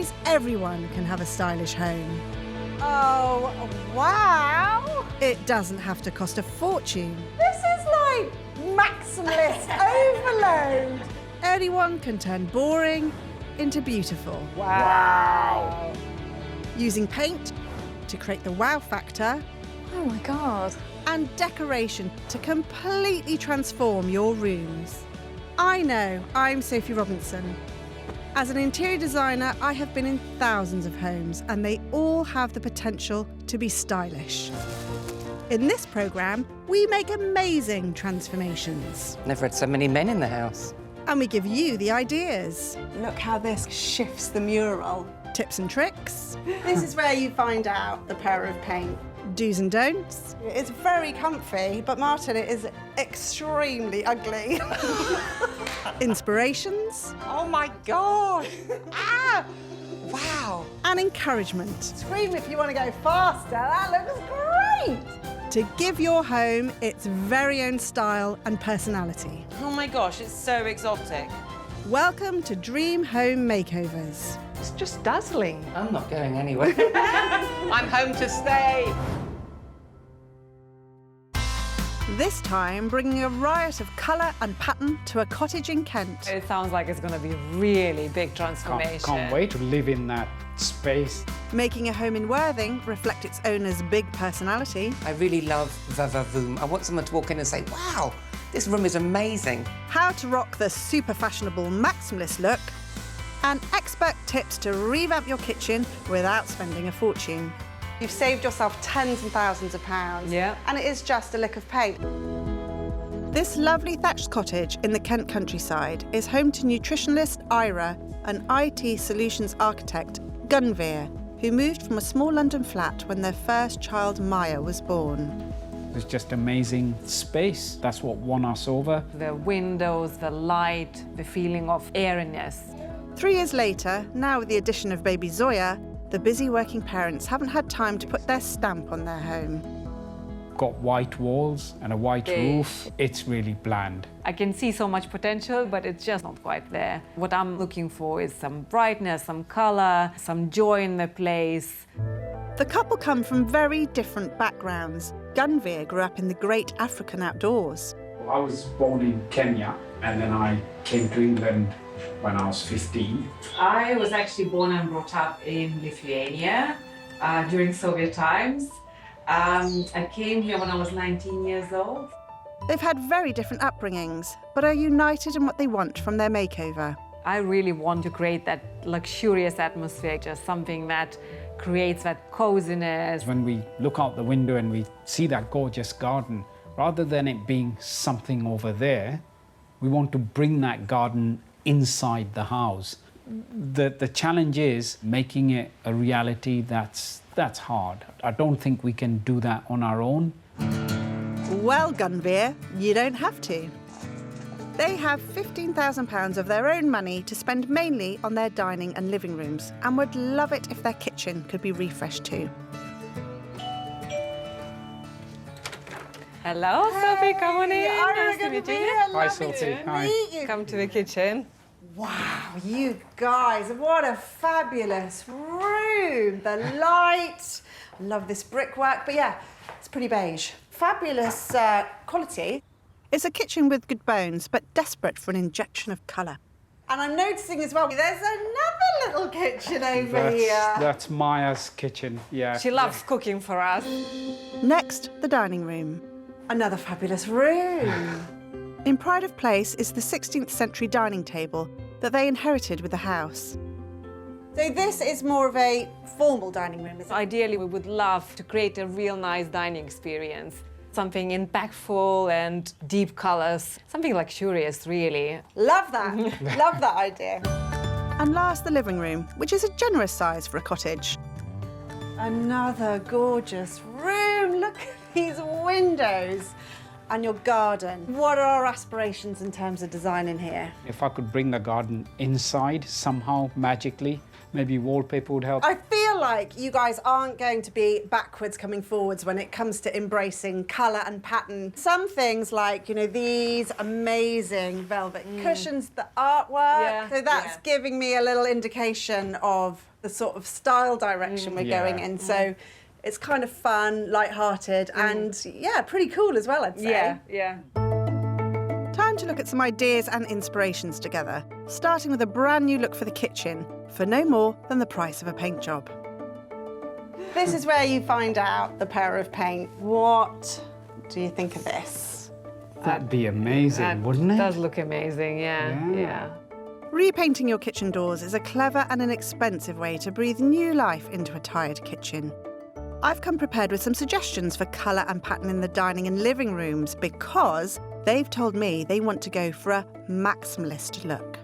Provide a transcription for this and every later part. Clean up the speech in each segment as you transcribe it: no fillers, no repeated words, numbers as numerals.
means everyone can have a stylish home. Oh, wow! It doesn't have to cost a fortune. This is like maximalist overload. Anyone can turn boring into beautiful. Wow. Using paint to create the wow factor Oh my God. and decoration to completely transform your rooms. I know, I'm Sophie Robinson. As an interior designer, I have been in thousands of homes and they all have the potential to be stylish. In this programme, we make amazing transformations Never had so many men in the house. and we give you the ideas, Look how this shifts the mural. tips and tricks, This is where you find out the power of paint. do's and don'ts, It's very comfy, but Martin, it is extremely ugly. inspirations Oh my God! Ah! Wow! and encouragement Scream if you want to go faster, that looks great! to give your home its very own style and personality. Oh my gosh, it's so exotic. Welcome to Dream Home Makeovers. It's just dazzling. I'm not going anywhere. I'm home to stay. This time bringing a riot of colour and pattern to a cottage in Kent. It sounds like it's going to be a really big transformation. Can't wait to live in that space. Making a home in Worthing reflect its owner's big personality. I really love Revamp. I want someone to walk in and say, wow, this room is amazing. How to rock the super fashionable maximalist look. And expert tips to revamp your kitchen without spending a fortune. You've saved yourself tens and thousands of pounds. Yeah. And it is just a lick of paint. This lovely thatched cottage in the Kent countryside is home to nutritionalist Ira and IT solutions architect Grandeur, who moved from a small London flat when their first child Maya was born. It's just amazing space. That's what won us over. The windows, the light, the feeling of airiness. 3 years later, now with the addition of baby Zoya, the busy working parents haven't had time to put their stamp on their home. Got white walls and a white Big. roof. It's really bland. I can see so much potential, but it's just not quite there. What I'm looking for is some brightness, some color, some joy in the place. The couple come from very different backgrounds. Gunvir grew up in the great African outdoors. I was born in Kenya and then I came to England when I was 15. I was actually born and brought up in Lithuania during Soviet times. I came here when I was 19 years old. They've had very different upbringings, but are united in what they want from their makeover. I really want to create that luxurious atmosphere, just something that creates that coziness. When we look out the window and we see that gorgeous garden, rather than it being something over there, we want to bring that garden inside the house. The challenge is making it a reality that's hard. I don't think we can do that on our own. Well, Gunvir, you don't have to. They have £15,000 of their own money to spend mainly on their dining and living rooms and would love it if their kitchen could be refreshed too. Hello, Sophie, come on in. Nice to meet you. Hi, Sophie. Hi. Come to the kitchen. Wow, you guys, what a fabulous room. The light, I love this brickwork, but yeah, it's pretty beige. Fabulous quality. It's a kitchen with good bones, but desperate for an injection of colour. And I'm noticing as well, there's another little kitchen over here. That's Maya's kitchen, yeah. She loves cooking for us. Next, the dining room. Another fabulous room. In pride of place is the 16th century dining table that they inherited with the house. So this is more of a formal dining room, is it? Ideally, we would love to create a real nice dining experience. Something impactful and deep colors. Something luxurious, really. Love that. Love that idea. And last, the living room, which is a generous size for a cottage. Another gorgeous room. Look at these windows. And your garden. What are our aspirations in terms of design in here? If I could bring the garden inside somehow, magically, maybe wallpaper would help. I feel feel like you guys aren't going to be backwards coming forwards when it comes to embracing colour and pattern. Some things like, you know, these amazing velvet cushions, the artwork. So that's giving me a little indication of the sort of style direction we're going in. So it's kind of fun, light-hearted, and yeah, pretty cool as well, I'd say. Yeah. Time to look at some ideas and inspirations together, starting with a brand new look for the kitchen for no more than the price of a paint job. This is where you find out the power of paint. What do you think of this? That'd be amazing, wouldn't it? Does look amazing, yeah. Repainting your kitchen doors is a clever and inexpensive way to breathe new life into a tired kitchen. I've come prepared with some suggestions for colour and pattern in the dining and living rooms because they've told me they want to go for a maximalist look.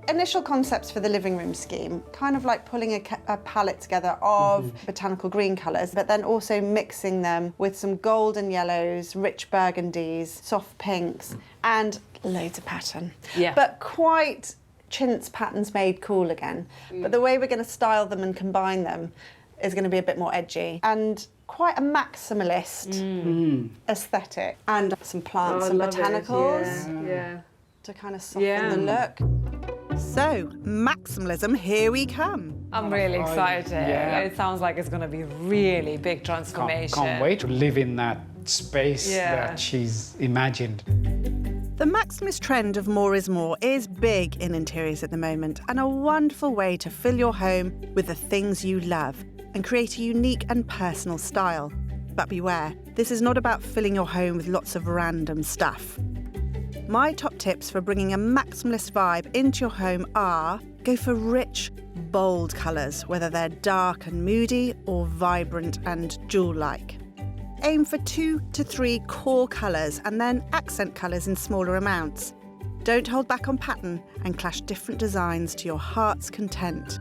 Initial concepts for the living room scheme, kind of like pulling a palette together of botanical green colours, but then also mixing them with some golden yellows, rich burgundies, soft pinks, and loads of pattern. Yeah. But quite chintz patterns made cool again. But the way we're going to style them and combine them is going to be a bit more edgy and quite a maximalist aesthetic. And some plants and botanicals to kind of soften the look. So, maximalism, here we come. I'm really excited. It sounds like it's going to be really big transformation. Can't wait to live in that space that she's imagined. The maximalist trend of more is more is big in interiors at the moment and a wonderful way to fill your home with the things you love and create a unique and personal style. But beware, this is not about filling your home with lots of random stuff. My top tips for bringing a maximalist vibe into your home are: go for rich, bold colours, whether they're dark and moody or vibrant and jewel-like. Aim for 2 to 3 core colours and then accent colours in smaller amounts. Don't hold back on pattern and clash different designs to your heart's content.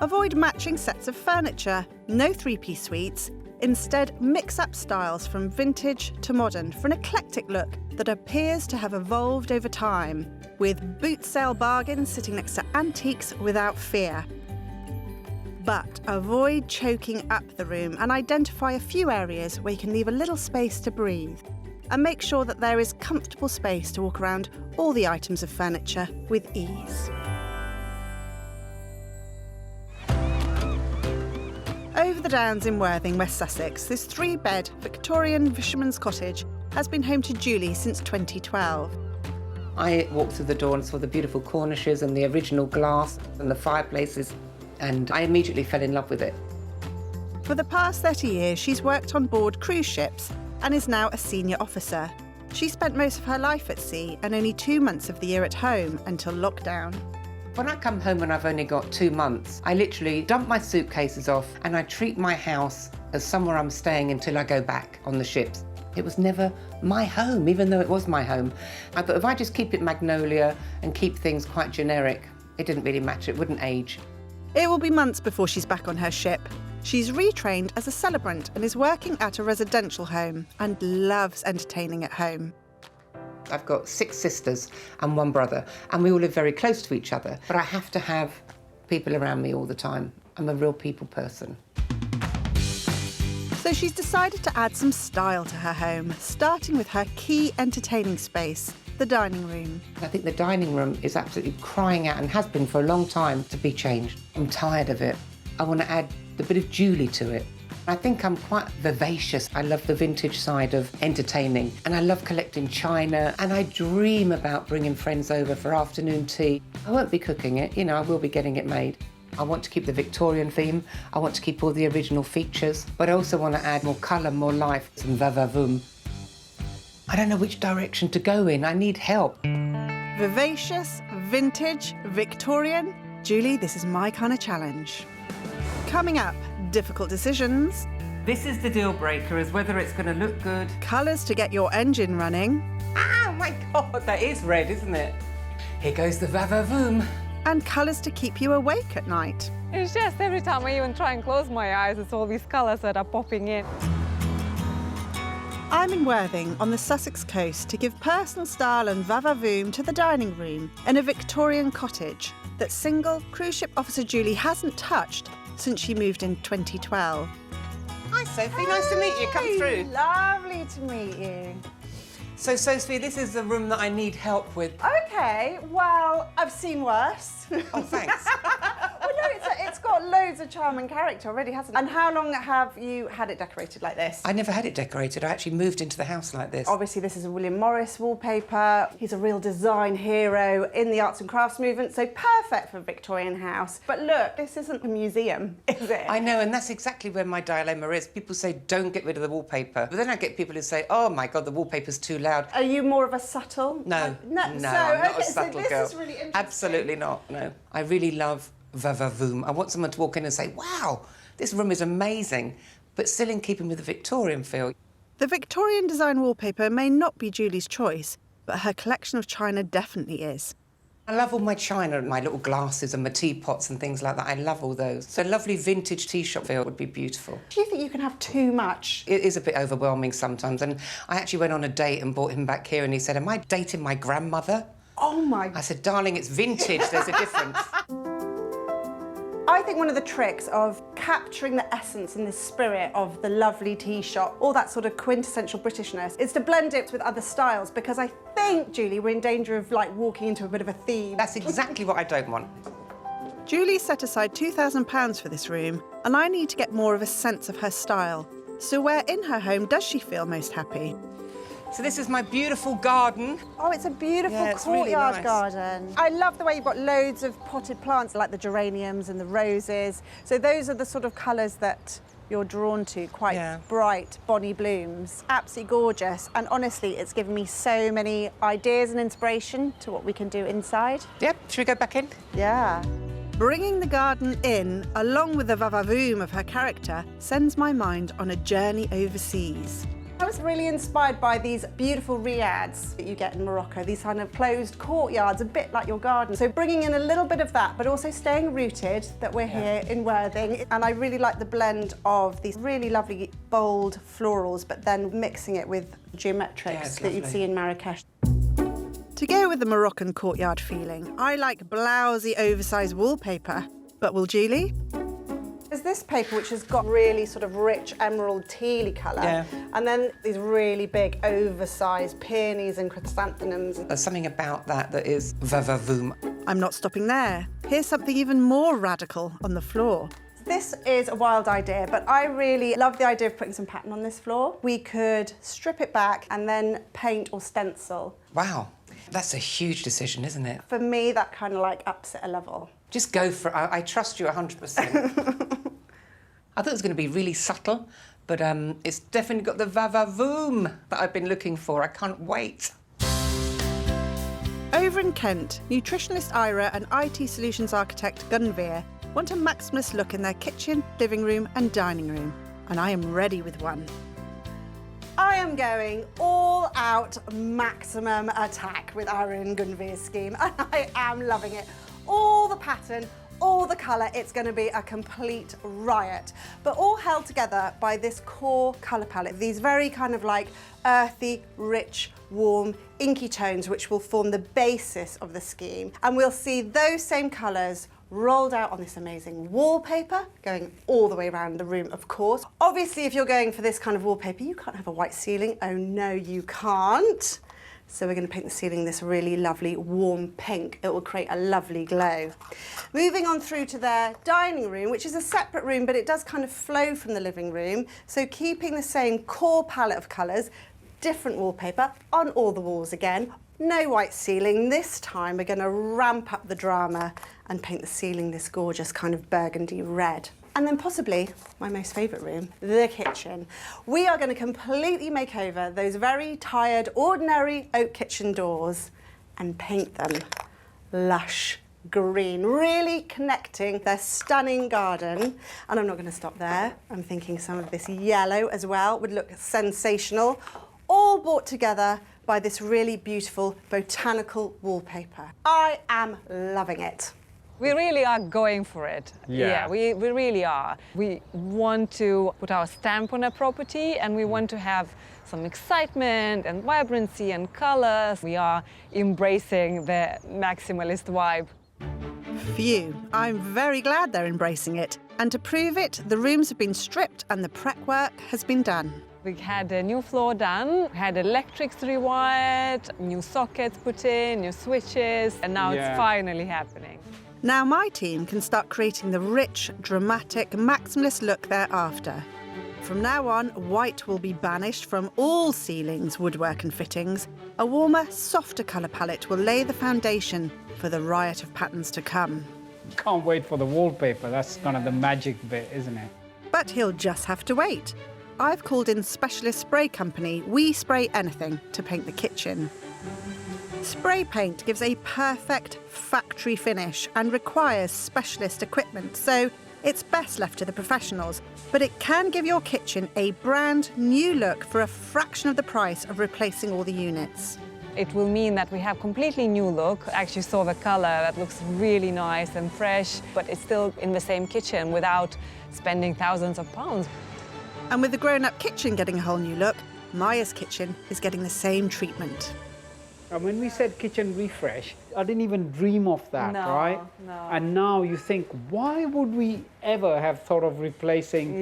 Avoid matching sets of furniture, no 3-piece suites. Instead, mix up styles from vintage to modern for an eclectic look that appears to have evolved over time, with boot sale bargains sitting next to antiques without fear. But avoid choking up the room and identify a few areas where you can leave a little space to breathe. And make sure that there is comfortable space to walk around all the items of furniture with ease. Over the Downs in Worthing, West Sussex, this 3-bed Victorian fisherman's cottage has been home to Julie since 2012. I walked through the door and saw the beautiful cornices and the original glass and the fireplaces, and I immediately fell in love with it. For the past 30 years, she's worked on board cruise ships and is now a senior officer. She spent most of her life at sea and only 2 months of the year at home until lockdown. When I come home and I've only got 2 months, I literally dump my suitcases off and I treat my house as somewhere I'm staying until I go back on the ships. It was never my home, even though it was my home. I thought if I just keep it magnolia and keep things quite generic, it didn't really matter, it wouldn't age. It will be months before she's back on her ship. She's retrained as a celebrant and is working at a residential home and loves entertaining at home. I've got 6 sisters and 1 brother, and we all live very close to each other. But I have to have people around me all the time. I'm a real people person. So she's decided to add some style to her home, starting with her key entertaining space, the dining room. I think the dining room is absolutely crying out, and has been for a long time, to be changed. I'm tired of it. I want to add a bit of Julie to it. I think I'm quite vivacious. I love the vintage side of entertaining, and I love collecting china, and I dream about bringing friends over for afternoon tea. I won't be cooking it, you know, I will be getting it made. I want to keep the Victorian theme. I want to keep all the original features, but I also want to add more colour, more life, some va-va-voom. I don't know which direction to go in. I need help. Vivacious, vintage, Victorian. Julie, this is my kind of challenge. Coming up, difficult decisions, This is the deal breaker, is whether it's going to look good. colours to get your engine running, Oh my God, that is red, isn't it? Here goes the va-va-voom. and colours to keep you awake at night. It's just every time I even try and close my eyes, it's all these colours that are popping in. I'm in Worthing on the Sussex coast to give personal style and va-va-voom to the dining room in a Victorian cottage that single cruise ship officer Julie hasn't touched since she moved in 2012. Hi, Sophie. Nice to meet you. Come through. Lovely to meet you. So, Sophie, this is the room that I need help with. Okay, well, I've seen worse. Oh, thanks. Well, no, it's got loads of charm and character already, hasn't it? And how long have you had it decorated like this? I never had it decorated. I actually moved into the house like this. Obviously, this is a William Morris wallpaper. He's a real design hero in the arts and crafts movement, so perfect for a Victorian house. But look, this isn't a museum, is it? I know, and that's exactly where my dilemma is. People say, don't get rid of the wallpaper. But then I get people who say, oh, my God, the wallpaper's too loud. Are you more of a subtle? No, no, I'm so, not okay, a subtle so girl. This is really interesting. Absolutely not, no. I really love va-va-voom. I want someone to walk in and say, wow, this room is amazing, but still in keeping with the Victorian feel. The Victorian design wallpaper may not be Julie's choice, but her collection of china definitely is. I love all my china and my little glasses and my teapots and things like that. I love all those. So a lovely vintage tea shop feel would be beautiful. Do you think you can have too much? It is a bit overwhelming sometimes, and I actually went on a date and brought him back here and he said, am I dating my grandmother? Oh my... I said, darling, it's vintage, there's a difference. I think one of the tricks of capturing the essence and the spirit of the lovely tea shop, all that sort of quintessential Britishness, is to blend it with other styles, because I think, Julie, we're in danger of like walking into a bit of a theme. That's exactly what I don't want. Julie set aside £2,000 for this room, and I need to get more of a sense of her style. So where in her home does she feel most happy? So this is my beautiful garden. Oh, it's a beautiful it's really courtyard nice. garden. I love the way you've got loads of potted plants, like the geraniums and the roses. So those are the sort of colours that you're drawn to, quite bright, bonny blooms. Absolutely gorgeous. And honestly, it's given me so many ideas and inspiration to what we can do inside. Yep, should we go back in? Yeah. Bringing the garden in, along with the va-va-voom of her character, sends my mind on a journey overseas. I was really inspired by these beautiful riads that you get in Morocco, these kind of closed courtyards, a bit like your garden. So bringing in a little bit of that, but also staying rooted that we're here in Worthing. And I really like the blend of these really lovely, bold florals, but then mixing it with geometrics that you'd see in Marrakesh. To go with the Moroccan courtyard feeling, I like blousy, oversized wallpaper. But will Julie? There's this paper which has got really sort of rich emerald tealy colour, and then these really big oversized peonies and chrysanthemums. There's something about that that is va-va-voom. I'm not stopping there. Here's something even more radical on the floor. This is a wild idea, but I really love the idea of putting some pattern on this floor. We could strip it back and then paint or stencil. Wow, that's a huge decision, isn't it? For me, that kind of like ups it a level. Just go for it. I trust you 100%. I thought it was going to be really subtle, but it's definitely got the va-va-voom that I've been looking for. I can't wait. Over in Kent, nutritionist Ira and IT solutions architect Gunveer want a maximalist look in their kitchen, living room and dining room, and I am ready with one. I am going all out maximum attack with Ira and Gunveer's scheme, and I am loving it. All the pattern, all the colour, it's going to be a complete riot. But all held together by this core colour palette. These very kind of like earthy, rich, warm, inky tones which will form the basis of the scheme. And we'll see those same colours rolled out on this amazing wallpaper, going all the way around the room, of course. Obviously, if you're going for this kind of wallpaper, you can't have a white ceiling. Oh no, you can't. So we're going to paint the ceiling this really lovely warm pink. It will create a lovely glow. Moving on through to their dining room, which is a separate room, but it does kind of flow from the living room. So keeping the same core palette of colours, different wallpaper on all the walls again. No white ceiling. This time we're going to ramp up the drama and paint the ceiling this gorgeous kind of burgundy red. And then possibly my most favourite room, the kitchen. We are going to completely make over those very tired, ordinary oak kitchen doors and paint them lush green, really connecting their stunning garden. And I'm not going to stop there. I'm thinking some of this yellow as well would look sensational, all brought together by this really beautiful botanical wallpaper. I am loving it. We really are going for it. Yeah, we really are. We want to put our stamp on a property, and we want to have some excitement and vibrancy and colors. We are embracing the maximalist vibe. Phew, I'm very glad they're embracing it. And to prove it, the rooms have been stripped and the prep work has been done. We had a new floor done, had electrics rewired, new sockets put in, new switches, and now it's finally happening. Now my team can start creating the rich, dramatic, maximalist look they're after. From now on, white will be banished from all ceilings, woodwork and fittings. A warmer, softer colour palette will lay the foundation for the riot of patterns to come. Can't wait for the wallpaper. That's kind of the magic bit, isn't it? But he'll just have to wait. I've called in specialist spray company We Spray Anything to paint the kitchen. Spray paint gives a perfect factory finish and requires specialist equipment, so it's best left to the professionals, but it can give your kitchen a brand new look for a fraction of the price of replacing all the units. It will mean that we have completely new look. I actually saw the colour that looks really nice and fresh, but it's still in the same kitchen without spending thousands of pounds. And with the grown-up kitchen getting a whole new look, Maya's kitchen is getting the same treatment. And when we said kitchen refresh, I didn't even dream of that, right? No. And now you think, why would we ever have thought of replacing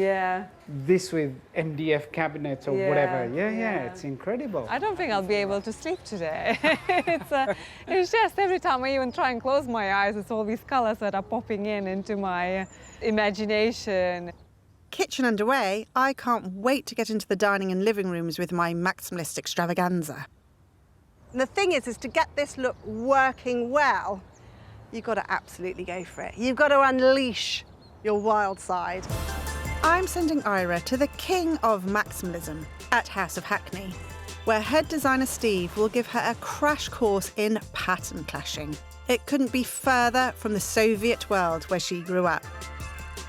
this with MDF cabinets or whatever? Yeah, it's incredible. I don't think I'll be able to sleep today. It's just every time I even try and close my eyes, it's all these colours that are popping into my imagination. Kitchen underway, I can't wait to get into the dining and living rooms with my maximalist extravaganza. And the thing is to get this look working well, you've got to absolutely go for it. You've got to unleash your wild side. I'm sending Ira to the king of maximalism at House of Hackney, where head designer Steve will give her a crash course in pattern clashing. It couldn't be further from the Soviet world where she grew up.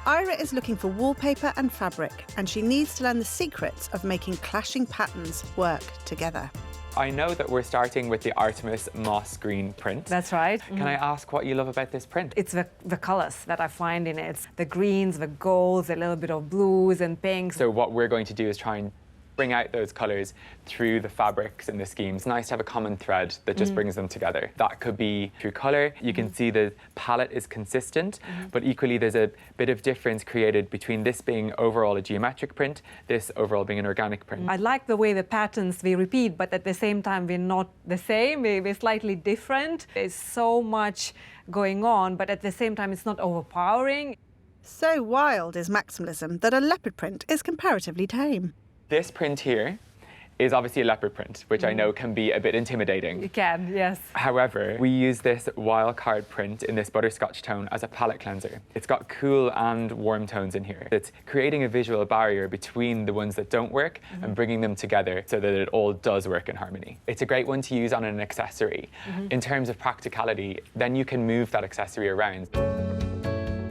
Ira is looking for wallpaper and fabric, and she needs to learn the secrets of making clashing patterns work together. I know that we're starting with the Artemis moss green print. That's right. Can I ask what you love about this print? It's the colours that I find in it. The greens, the golds, a little bit of blues and pinks. So what we're going to do is try and bring out those colours through the fabrics and the schemes. It's nice to have a common thread that just brings them together. That could be through colour. You can see the palette is consistent, but equally there's a bit of difference created between this being overall a geometric print, this overall being an organic print. I like the way the patterns we repeat, but at the same time we're not the same, we're slightly different. There's so much going on, but at the same time it's not overpowering. So wild is maximalism that a leopard print is comparatively tame. This print here is obviously a leopard print, which I know can be a bit intimidating. You can, yes. However, we use this wild card print in this butterscotch tone as a palette cleanser. It's got cool and warm tones in here. It's creating a visual barrier between the ones that don't work and bringing them together so that it all does work in harmony. It's a great one to use on an accessory. In terms of practicality, then you can move that accessory around.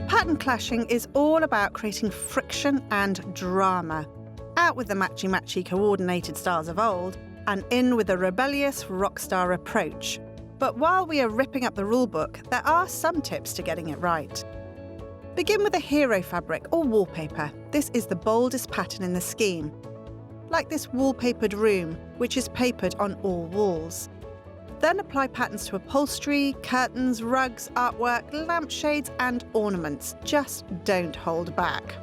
Pattern clashing is all about creating friction and drama. Out with the matchy-matchy coordinated styles of old, and in with a rebellious rock star approach. But while we are ripping up the rulebook, there are some tips to getting it right. Begin with a hero fabric or wallpaper. This is the boldest pattern in the scheme. Like this wallpapered room, which is papered on all walls. Then apply patterns to upholstery, curtains, rugs, artwork, lampshades and ornaments. Just don't hold back.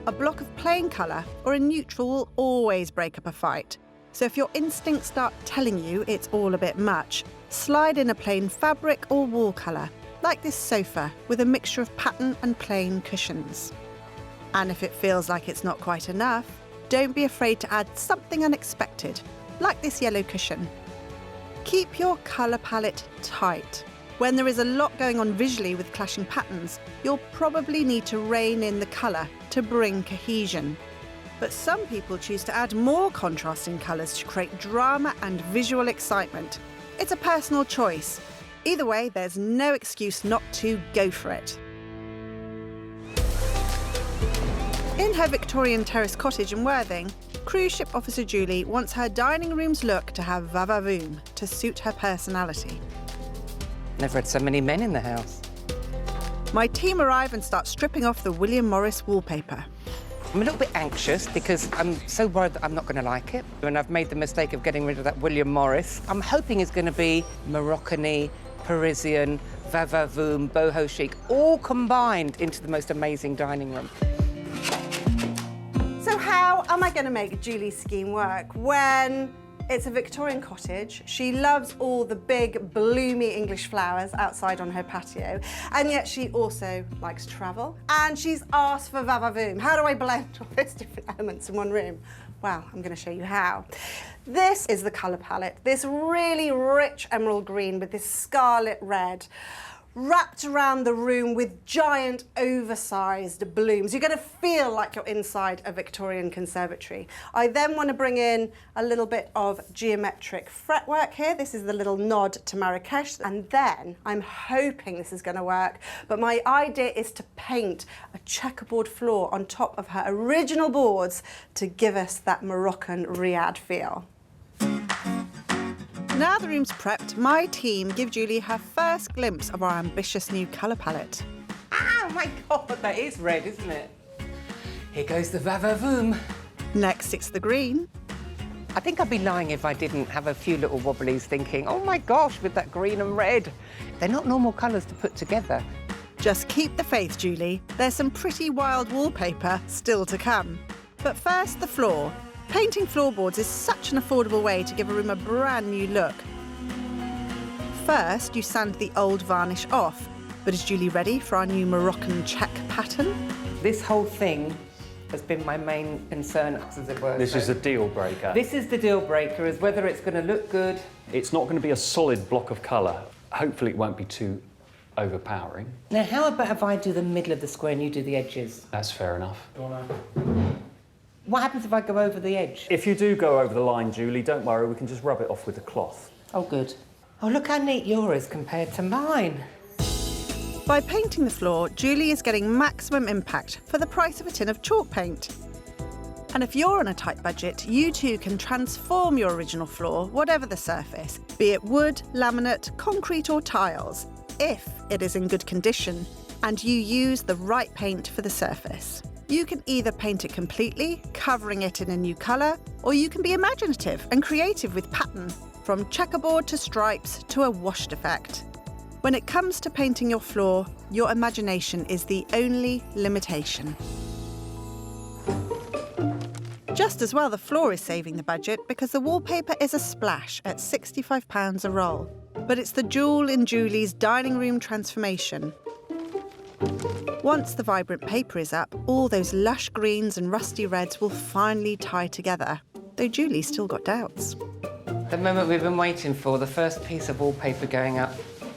A block of plain colour or a neutral will always break up a fight. So if your instincts start telling you it's all a bit much, slide in a plain fabric or wall colour, like this sofa with a mixture of pattern and plain cushions. And if it feels like it's not quite enough, don't be afraid to add something unexpected, like this yellow cushion. Keep your colour palette tight. When there is a lot going on visually with clashing patterns, you'll probably need to rein in the colour to bring cohesion. But some people choose to add more contrasting colours to create drama and visual excitement. It's a personal choice. Either way, there's no excuse not to go for it. In her Victorian terrace cottage in Worthing, cruise ship officer Julie wants her dining room's look to have va-va-voom to suit her personality. Never had so many men in the house. My team arrive and start stripping off the William Morris wallpaper. I'm a little bit anxious because I'm so worried that I'm not going to like it. And I've made the mistake of getting rid of that William Morris. I'm hoping it's going to be Moroccan-y Parisian, va-va-voom, boho chic, all combined into the most amazing dining room. So how am I going to make Julie's scheme work when it's a Victorian cottage? She loves all the big, bloomy English flowers outside on her patio, and yet she also likes travel. And she's asked for va-va-voom. How do I blend all those different elements in one room? Well, I'm going to show you how. This is the colour palette. This really rich emerald green with this scarlet red, wrapped around the room with giant oversized blooms. You're going to feel like you're inside a Victorian conservatory. I then want to bring in a little bit of geometric fretwork here. This is the little nod to Marrakesh. And then I'm hoping this is going to work, but my idea is to paint a checkerboard floor on top of her original boards to give us that Moroccan riad feel. Now the room's prepped, my team give Julie her first glimpse of our ambitious new colour palette. Oh my God, that is red, isn't it? Here goes the va-va-voom. Next, it's the green. I think I'd be lying if I didn't have a few little wobblies thinking, oh my gosh, with that green and red. They're not normal colours to put together. Just keep the faith, Julie. There's some pretty wild wallpaper still to come. But first, the floor. Painting floorboards is such an affordable way to give a room a brand new look. First, you sand the old varnish off. But is Julie ready for our new Moroccan check pattern? This whole thing has been my main concern, as it were. This is a deal breaker. This is the deal breaker, is whether it's going to look good. It's not going to be a solid block of colour. Hopefully it won't be too overpowering. Now, how about if I do the middle of the square and you do the edges? That's fair enough. What happens if I go over the edge? If you do go over the line, Julie, don't worry, we can just rub it off with the cloth. Oh, good. Oh, look how neat yours is compared to mine. By painting the floor, Julie is getting maximum impact for the price of a tin of chalk paint. And if you're on a tight budget, you too can transform your original floor, whatever the surface, be it wood, laminate, concrete or tiles, if it is in good condition and you use the right paint for the surface. You can either paint it completely, covering it in a new colour, or you can be imaginative and creative with pattern, from checkerboard to stripes to a washed effect. When it comes to painting your floor, your imagination is the only limitation. Just as well, the floor is saving the budget because the wallpaper is a splash at £65 a roll. But it's the jewel in Julie's dining room transformation. Once the vibrant paper is up, all those lush greens and rusty reds will finally tie together, though Julie's still got doubts. The moment we've been waiting for, the first piece of wallpaper going up.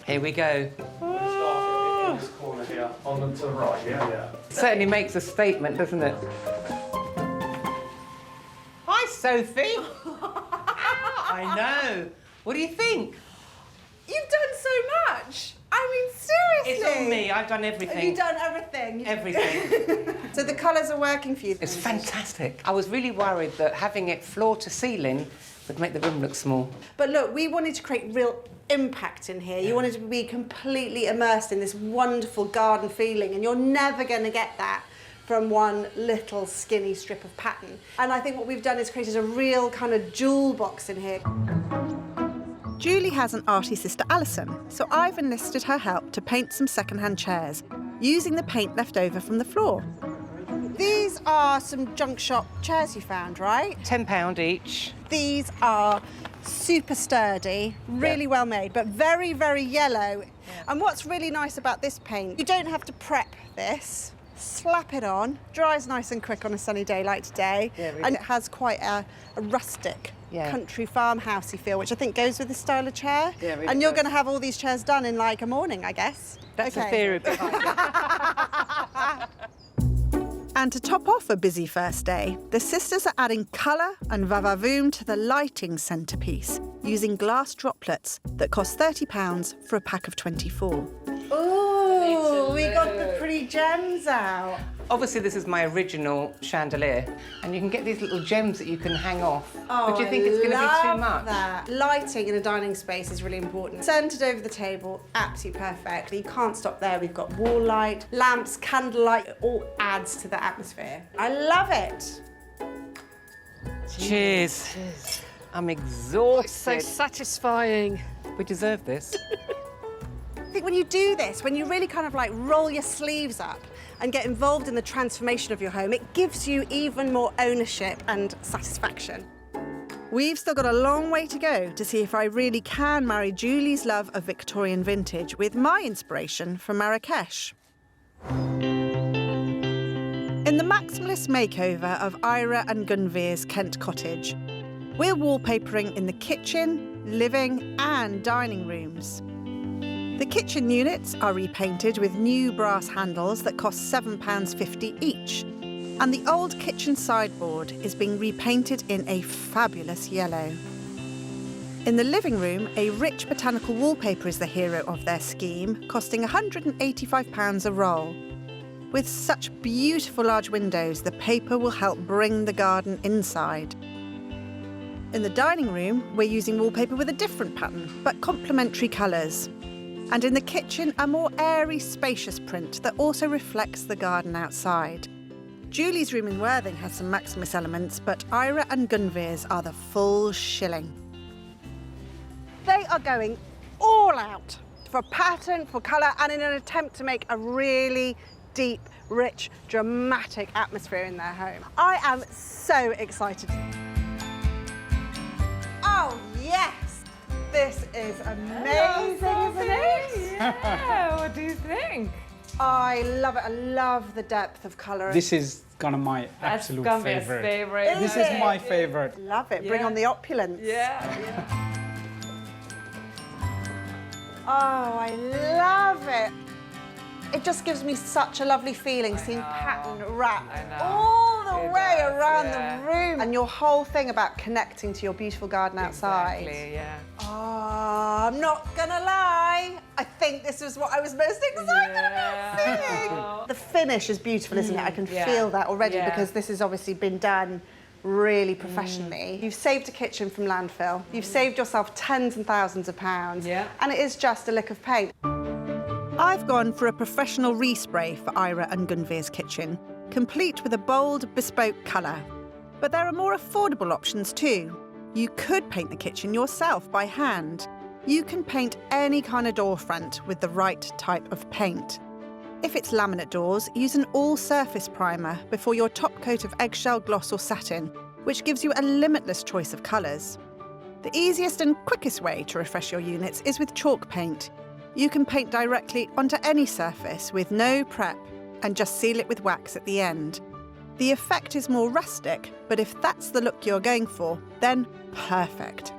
Here we go. In this corner here, on the right, yeah. Certainly makes a statement, doesn't it? Hi, Sophie. I know. What do you think? You've done so much. I mean, seriously. It's all me. I've done everything. Have you done everything? Everything. So the colours are working for you? It's fantastic. I was really worried that having it floor to ceiling would make the room look small. But look, we wanted to create real impact in here. You wanted to be completely immersed in this wonderful garden feeling, and you're never going to get that from one little skinny strip of pattern. And I think what we've done is created a real kind of jewel box in here. Julie has an arty sister Alison, so I've enlisted her help to paint some second-hand chairs, using the paint left over from the floor. These are some junk shop chairs you found, right? £10 each. These are super sturdy, really well made, but very, very yellow. And what's really nice about this paint, you don't have to prep this. Slap it on, dries nice and quick on a sunny day like today, and it has quite a rustic country farmhousey feel, which I think goes with this style of chair. And you're going to have all these chairs done in like a morning, I guess. That's the theory behind it. And to top off a busy first day, the sisters are adding colour and va-va-voom to the lighting centrepiece, using glass droplets that cost £30 for a pack of 24. Ooh, we got the pretty gems out. Obviously, this is my original chandelier, and you can get these little gems that you can hang off. Oh, but do you think it's going to be too much? That. Lighting in a dining space is really important. Centred over the table, absolutely perfect. You can't stop there. We've got wall light, lamps, candlelight. It all adds to the atmosphere. I love it. Cheers. I'm exhausted. So satisfying. We deserve this. think when you do this, when you really kind of like roll your sleeves up and get involved in the transformation of your home, it gives you even more ownership and satisfaction. We've still got a long way to go to see if I really can marry Julie's love of Victorian vintage with my inspiration from Marrakesh. In the maximalist makeover of Ira and Gunveer's Kent cottage, we're wallpapering in the kitchen, living and dining rooms. The kitchen units are repainted with new brass handles that cost £7.50 each, and the old kitchen sideboard is being repainted in a fabulous yellow. In the living room, a rich botanical wallpaper is the hero of their scheme, costing £185 a roll. With such beautiful large windows, the paper will help bring the garden inside. In the dining room, we're using wallpaper with a different pattern, but complementary colours. And in the kitchen, a more airy, spacious print that also reflects the garden outside. Julie's room in Worthing has some Maximalist elements, but Ira and Gunveer's are the full shilling. They are going all out for pattern, for colour, and in an attempt to make a really deep, rich, dramatic atmosphere in their home. I am so excited. Oh, yes! This is amazing, isn't it? Yeah, what do you think? I love it. I love the depth of colour. This is kind of my absolute favourite. This is my favourite. Love it. Bring on the opulence. Yeah. Oh, I love it. It just gives me such a lovely feeling seeing pattern wrapped all the way around the room. And your whole thing about connecting to your beautiful garden outside. Exactly, yeah. Oh, I'm not gonna lie. I think this was what I was most excited about seeing. The finish is beautiful, isn't it? I can feel that already because this has obviously been done really professionally. You've saved a kitchen from landfill. You've saved yourself tens and thousands of pounds. And it is just a lick of paint. I've gone for a professional respray for Ira and Gunveer's kitchen, complete with a bold, bespoke colour. But there are more affordable options too. You could paint the kitchen yourself by hand. You can paint any kind of door front with the right type of paint. If it's laminate doors, use an all-surface primer before your top coat of eggshell gloss or satin, which gives you a limitless choice of colours. The easiest and quickest way to refresh your units is with chalk paint. You can paint directly onto any surface with no prep and just seal it with wax at the end. The effect is more rustic, but if that's the look you're going for, then perfect.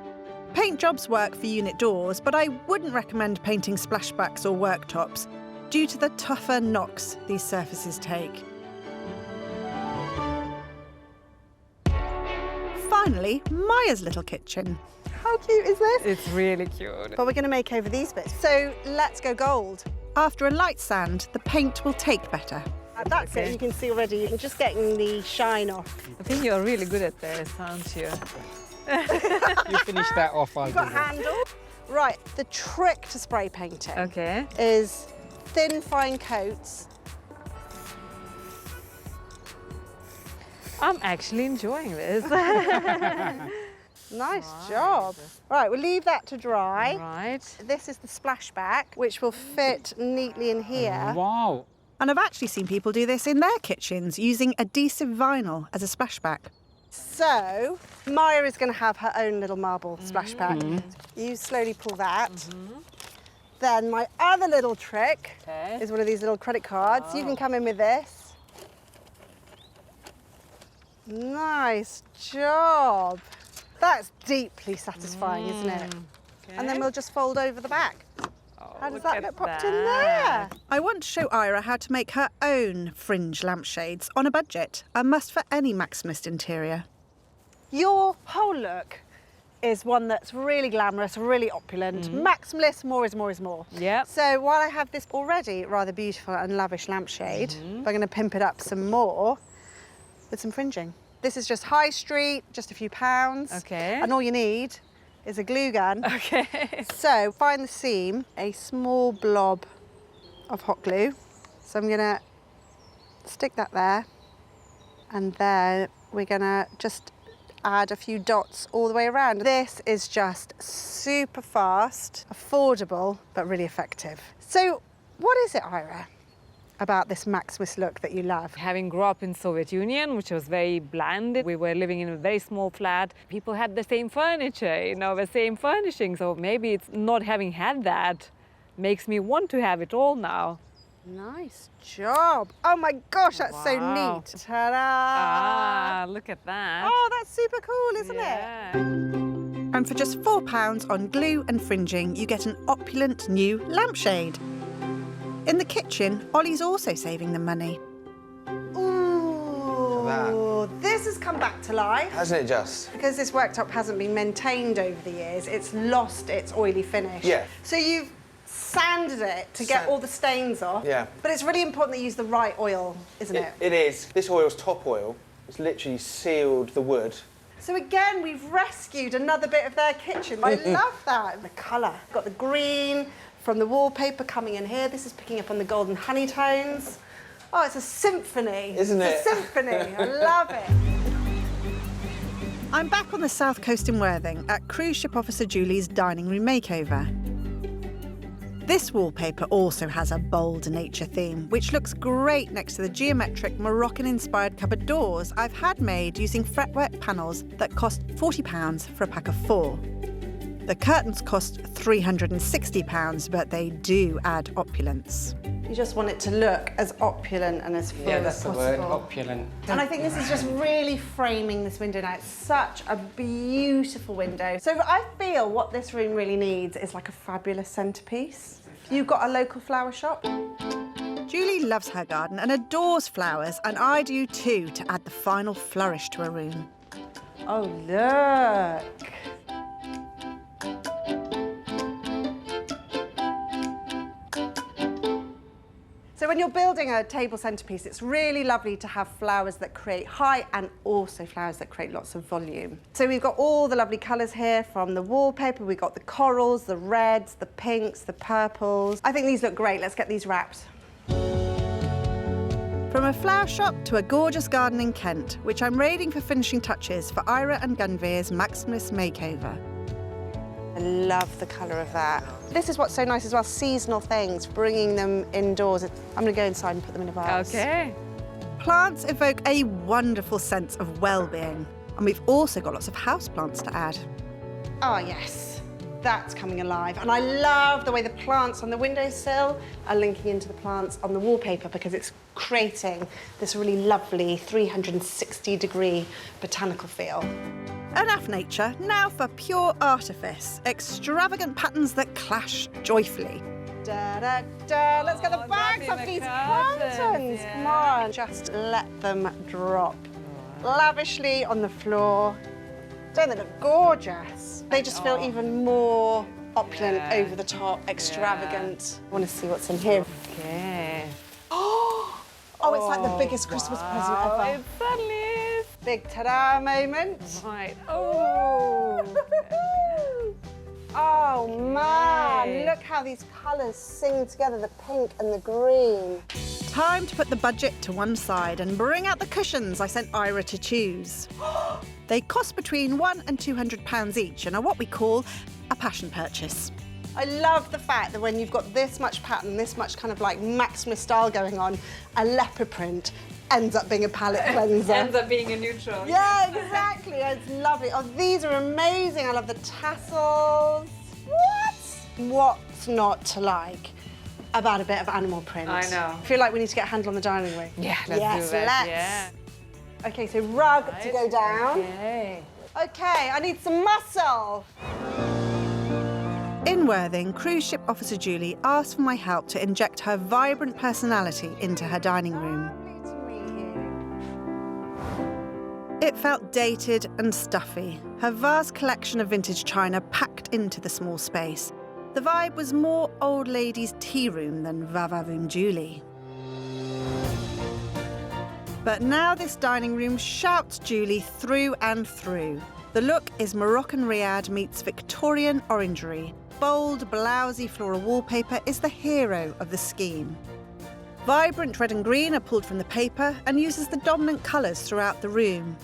Paint jobs work for unit doors, but I wouldn't recommend painting splashbacks or worktops due to the tougher knocks these surfaces take. Finally, Maya's little kitchen. How cute is this? It's really cute. But we're going to make over these bits. So let's go gold. After a light sand, the paint will take better. That's it. You can see already. You're just getting the shine off. I think you're really good at this, aren't you? You finish that off, I'll You've got handle. Right. The trick to spray painting is thin, fine coats. I'm actually enjoying this. Nice job. Right, we'll leave that to dry. Right. This is the splashback, which will fit neatly in here. Wow. And I've actually seen people do this in their kitchens using adhesive vinyl as a splashback. So, Maya is going to have her own little marble splashback. You slowly pull that. Then my other little trick is one of these little credit cards. You can come in with this. Nice job. That's deeply satisfying, isn't it? And then we'll just fold over the back. How does that get popped in there? I want to show Ira how to make her own fringe lampshades on a budget, a must for any maximalist interior. Your whole look is one that's really glamorous, really opulent. Maximalist, more is more is more. So while I have this already rather beautiful and lavish lampshade, I'm going to pimp it up some more with some fringing. This is just high street, just a few pounds. And all you need is a glue gun. So find the seam, a small blob of hot glue. So I'm gonna stick that there. And then we're gonna just add a few dots all the way around. This is just super fast, affordable, but really effective. So what is it, Ira, about this maximalist look that you love? Having grew up in Soviet Union, which was very bland, we were living in a very small flat. People had the same furniture, you know, the same furnishing. So maybe it's not having had that makes me want to have it all now. Nice job. Oh my gosh, that's so Wow. neat. Ta-da! Ah, look at that. Oh, that's super cool, isn't it? Yeah. And for just £4 on glue and fringing, you get an opulent new lampshade. In the kitchen, Ollie's also saving them money. Ooh, this has come back to life. Hasn't it just? Because this worktop hasn't been maintained over the years, it's lost its oily finish. Yeah. So you've sanded it to get all the stains off. Yeah. But it's really important that you use the right oil, isn't it? It is. This oil's top oil. It's literally sealed the wood. So again, we've rescued another bit of their kitchen. I love that. The colour. Got the green from the wallpaper coming in here. This is picking up on the golden honey tones. Oh, it's a symphony. Isn't it? It's a symphony. I love it. I'm back on the south coast in Worthing at cruise ship officer Julie's dining room makeover. This wallpaper also has a bold nature theme, which looks great next to the geometric Moroccan-inspired cupboard doors I've had made using fretwork panels that cost £40 for a pack of 4. The curtains cost £360, but they do add opulence. You just want it to look as opulent and as full as possible. opulent. And I think this is just really framing this window now. It's such a beautiful window. So I feel what this room really needs is like a fabulous centrepiece. You've got a local flower shop? Julie loves her garden and adores flowers, and I do too, to add the final flourish to a room. Oh, look. So when you're building a table centrepiece, it's really lovely to have flowers that create height and also flowers that create lots of volume. So we've got all the lovely colours here from the wallpaper. We've got the corals, the reds, the pinks, the purples. I think these look great. Let's get these wrapped. From a flower shop to a gorgeous garden in Kent, which I'm raiding for finishing touches for Ira and Gunveer's Maximalist Makeover. I love the colour of that. This is what's so nice as well, seasonal things, bringing them indoors. I'm going to go inside and put them in a vase. Okay. Plants evoke a wonderful sense of well-being, and we've also got lots of houseplants to add. Oh, yes. That's coming alive. And I love the way the plants on the windowsill are linking into the plants on the wallpaper because it's creating this really lovely 360-degree botanical feel. Enough nature, now for pure artifice. Extravagant patterns that clash joyfully. Da, da, da. Let's get the Oh, bags lovely of these curtains, curtains. yeah. Come on. Just let them drop lavishly on the floor. Don't they look gorgeous? They just feel even more opulent, Yeah. over the top, extravagant. I want to see what's in here. Okay. Oh, it's like the biggest Christmas present Oh, ever. it certainly is. Big ta-da moment. Right. Oh. Oh man, Yay. look how these colours sing together, the pink and the green. Time to put the budget to one side and bring out the cushions I sent Ira to choose. They cost between £100 and £200 each and are what we call a passion purchase. I love the fact that when you've got this much pattern, this much kind of like maximalist style going on, a leopard print ends up being a palette cleanser. Ends up being a neutral. Yeah, exactly. It's lovely. Oh, these are amazing. I love the tassels. What's not to like about a bit of animal print? I know. I feel like we need to get a handle on the dining room. Yeah, let's Yes, do that. let's. Yeah. Okay, so rug to go down. Okay. Okay, I need some muscle. In Worthing, cruise ship officer Julie asked for my help to inject her vibrant personality into her dining room. It felt dated and stuffy, her vast collection of vintage china packed into the small space. The vibe was more old lady's tea room than Vavavoom Julie. But now this dining room shouts Julie through and through. The look is Moroccan Riad meets Victorian orangery. Bold, blousy floral wallpaper is the hero of the scheme. Vibrant red and green are pulled from the paper and uses the dominant colours throughout the room.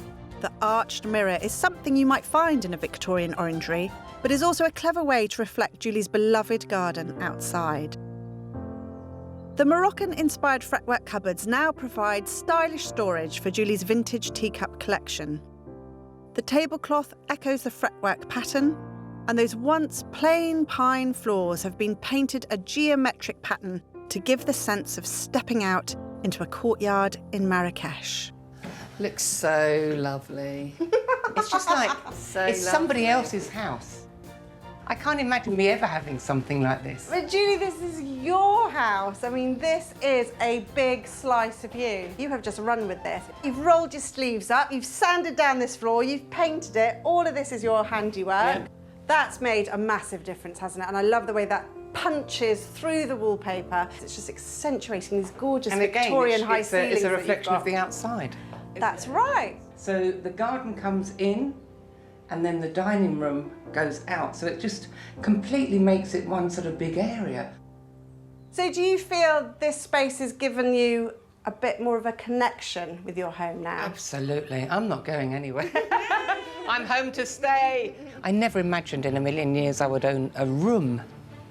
The arched mirror is something you might find in a Victorian orangery, but is also a clever way to reflect Julie's beloved garden outside. The Moroccan-inspired fretwork cupboards now provide stylish storage for Julie's vintage teacup collection. The tablecloth echoes the fretwork pattern, and those once plain pine floors have been painted a geometric pattern to give the sense of stepping out into a courtyard in Marrakesh. Looks so lovely. It's just like it's somebody else's house. I can't imagine me ever having something like this. But Julie, this is your house. I mean, this is a big slice of you. You have just run with this. You've rolled your sleeves up, you've sanded down this floor, you've painted it. All of this is your handiwork. Yeah. That's made a massive difference, hasn't it? And I love the way that punches through the wallpaper. It's just accentuating these gorgeous Victorian high ceilings. It's a reflection of the outside. That's right. So the garden comes in, and then the dining room goes out. So it just completely makes it one sort of big area. So do you feel this space has given you a bit more of a connection with your home now? Absolutely. I'm not going anywhere. I'm home to stay. I never imagined in a million years I would own a room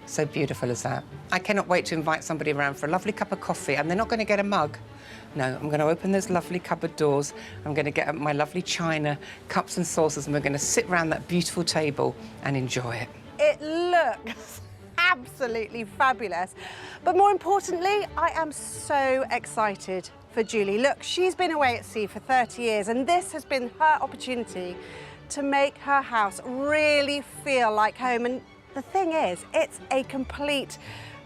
so beautiful as that. I cannot wait to invite somebody around for a lovely cup of coffee, and they're not going to get a mug. No, I'm going to open those lovely cupboard doors. I'm going to get up my lovely china, cups and saucers, and we're going to sit around that beautiful table and enjoy it. It looks absolutely fabulous. But more importantly, I am so excited for Julie. Look, she's been away at sea for 30 years, and this has been her opportunity to make her house really feel like home. And the thing is, it's a complete,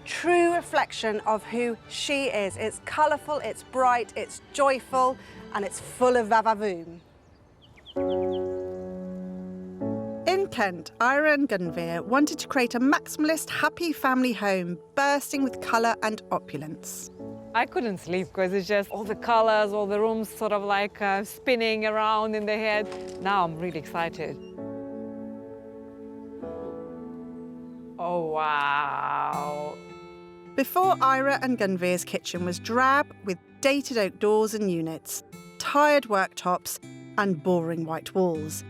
true reflection of who she is. It's colourful, it's bright, it's joyful, and it's full of va-va-voom. In Kent, Ira and Gunveer wanted to create a maximalist, happy family home bursting with colour and opulence. I couldn't sleep because it's just all the colors, all the rooms sort of like spinning around in the head. Now I'm really excited. Oh, wow. Before Ira and Gunveer's kitchen was drab with dated oak doors and units, tired worktops and boring white walls.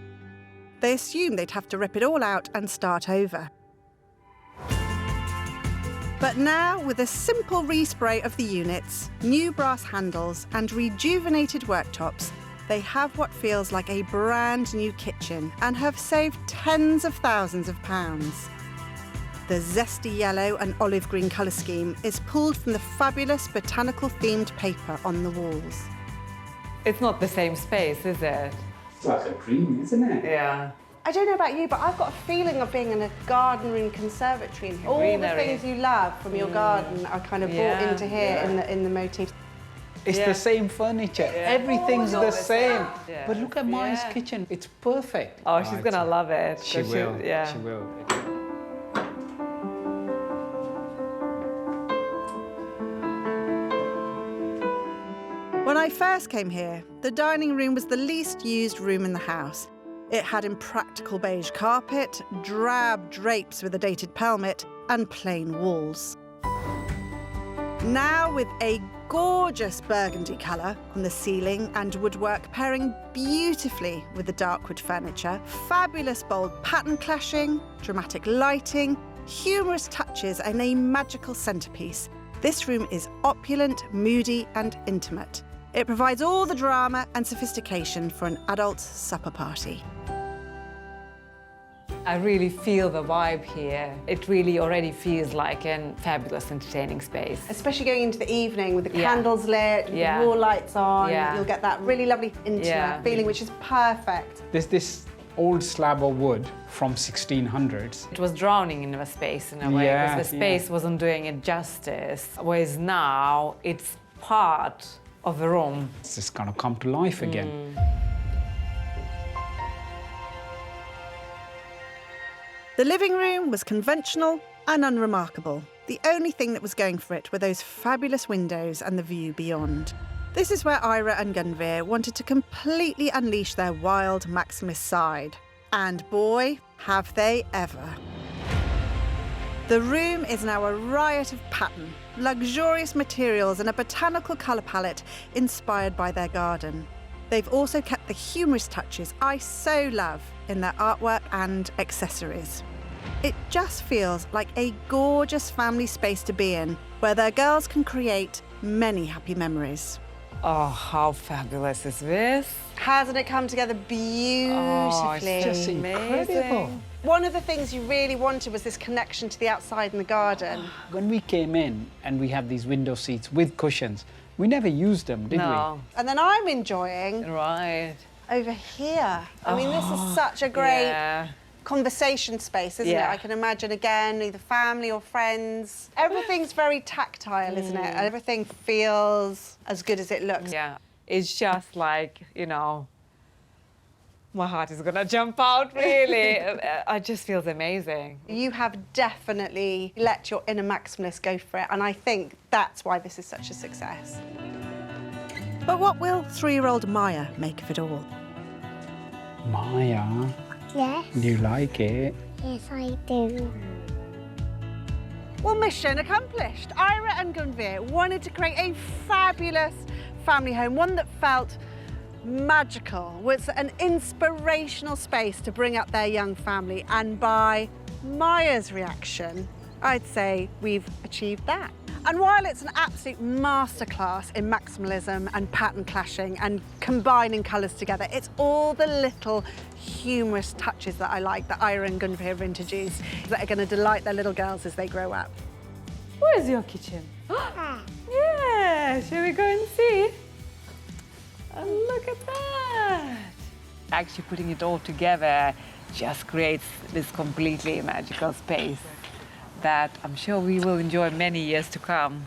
They assumed they'd have to rip it all out and start over. But now, with a simple respray of the units, new brass handles and rejuvenated worktops, they have what feels like a brand new kitchen and have saved tens of thousands of pounds. The zesty yellow and olive green colour scheme is pulled from the fabulous botanical-themed paper on the walls. It's not the same space, is it? It's like a dream, isn't it? Yeah. I don't know about you, but I've got a feeling of being in a garden room conservatory in here. All the things you love from your garden are kind of brought into here in the motifs. It's the same furniture. Everything's the same. Yeah. But look at Maya's kitchen. It's perfect. Oh, she's going to love it. She will. Yeah. She will. When I first came here, the dining room was the least used room in the house. It had impractical beige carpet, drab drapes with a dated pelmet, and plain walls. Now, with a gorgeous burgundy colour on the ceiling and woodwork pairing beautifully with the dark wood furniture, fabulous bold pattern clashing, dramatic lighting, humorous touches, and a magical centrepiece, this room is opulent, moody, and intimate. It provides all the drama and sophistication for an adult supper party. I really feel the vibe here. It really already feels like a fabulous entertaining space. Especially going into the evening with the candles lit, with the wall lights on, you'll get that really lovely intimate feeling, which is perfect. There's this old slab of wood from 1600s. It was drowning in the space in a way, because the space wasn't doing it justice. Whereas now, it's part of the room. It's just going to come to life again. The living room was conventional and unremarkable. The only thing that was going for it were those fabulous windows and the view beyond. This is where Ira and Gunveer wanted to completely unleash their wild maximalist side. And boy, have they ever. The room is now a riot of pattern, luxurious materials and a botanical colour palette inspired by their garden. they've also kept the humorous touches I so love in their artwork and accessories. It just feels like a gorgeous family space to be in, where their girls can create many happy memories. Oh, how fabulous is this? Hasn't it come together beautifully? Oh, it's Just incredible. One of the things you really wanted was this connection to the outside and the garden. When we came in and we have these window seats with cushions, we never used them, did No. And then I'm enjoying Right. over here. I mean, this is such a great Yeah. conversation space, isn't it? Yeah. I can imagine, again, either family or friends. Everything's very tactile, isn't it? Everything feels as good as it looks. Yeah. It's just like, you know, my heart is gonna jump out, really. It just feels amazing. You have definitely let your inner maximalist go for it, and I think that's why this is such a success. But what will 3-year-old Maya make of it all? we? Maya, Yes, do you like it? yes I do. Well, mission accomplished. Ira and Gunvir wanted to create a fabulous family home, one that felt magical, was an inspirational space to bring up their young family. And by Maya's reaction, I'd say we've achieved that. And while it's an absolute masterclass in maximalism and pattern clashing and combining colours together, it's all the little humorous touches that I like that Ira and Gunvir have introduced that are going to delight their little girls as they grow up. Where's your kitchen? Yeah, shall we go and see? And look at that. Actually putting it all together just creates this completely magical space that I'm sure we will enjoy many years to come.